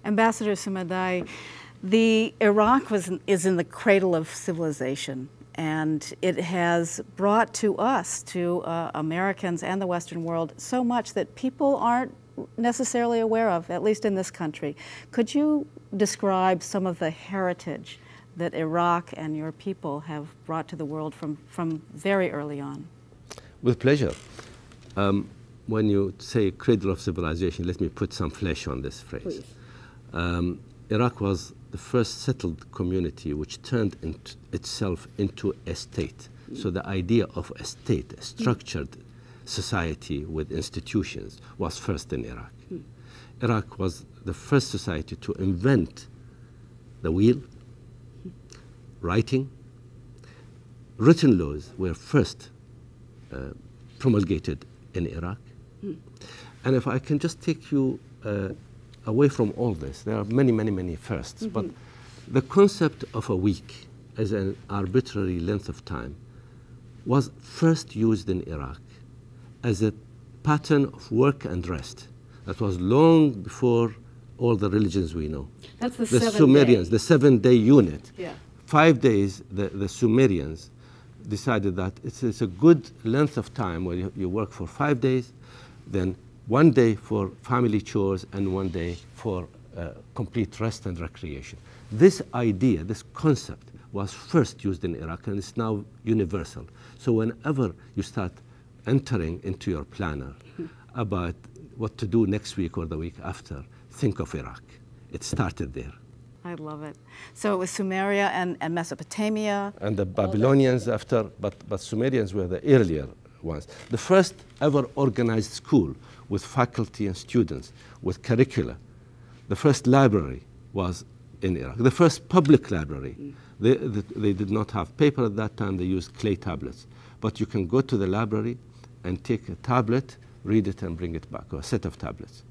Ambassador Sumaida'ie, Iraq is in the cradle of civilization, and it has brought to us, to Americans and the Western world, so much that people aren't necessarily aware of, at least in this country. Could you describe some of the heritage that Iraq and your people have brought to the world from very early on? With pleasure. When you say cradle of civilization, let me put some flesh on this phrase. Iraq was the first settled community which turned itself into a state. So the idea of a state, a structured society with institutions, was first in Iraq. Iraq was the first society to invent the wheel, writing. Written laws were first promulgated in Iraq. And if I can just take you away from all this, there are many, many, many firsts, but the concept of a week as an arbitrary length of time was first used in Iraq as a pattern of work and rest. That was long before all the religions we know. That's the Sumerians, the 7-day unit. Yeah. 5 days, the Sumerians decided that it's a good length of time where you work for 5 days, then 1 day for family chores and 1 day for complete rest and recreation. This idea, this concept, was first used in Iraq and it's now universal. So whenever you start entering into your planner about what to do next week or the week after, think of Iraq. It started there. I love it. So it was Sumeria and Mesopotamia. And the Babylonians after, but Sumerians were the earlier ones. The first ever organized school with faculty and students, with curricula. The first library was in Iraq. The first public library. They did not have paper at that time, they used clay tablets. But you can go to the library and take a tablet, read it and bring it back, or a set of tablets.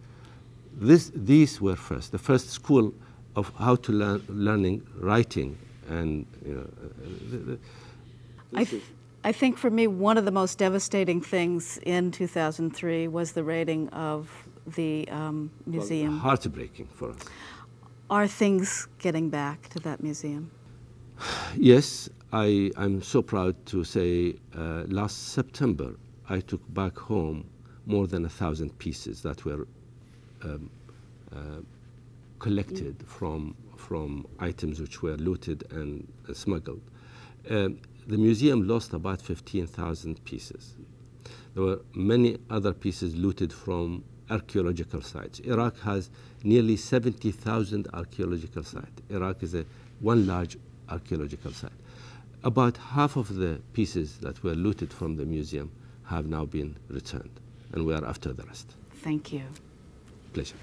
These were first. The first school of how to learning writing and I think for me one of the most devastating things in 2003 was the raiding of the museum. Well, heartbreaking for us. Are things getting back to that museum? Yes, I'm so proud to say last September I took back home more than 1,000 pieces that were collected from items which were looted and smuggled. The museum lost about 15,000 pieces. There were many other pieces looted from archaeological sites. Iraq has nearly 70,000 archaeological sites. Iraq is one large archaeological site. About half of the pieces that were looted from the museum have now been returned, and we are after the rest. Thank you. Pleasure.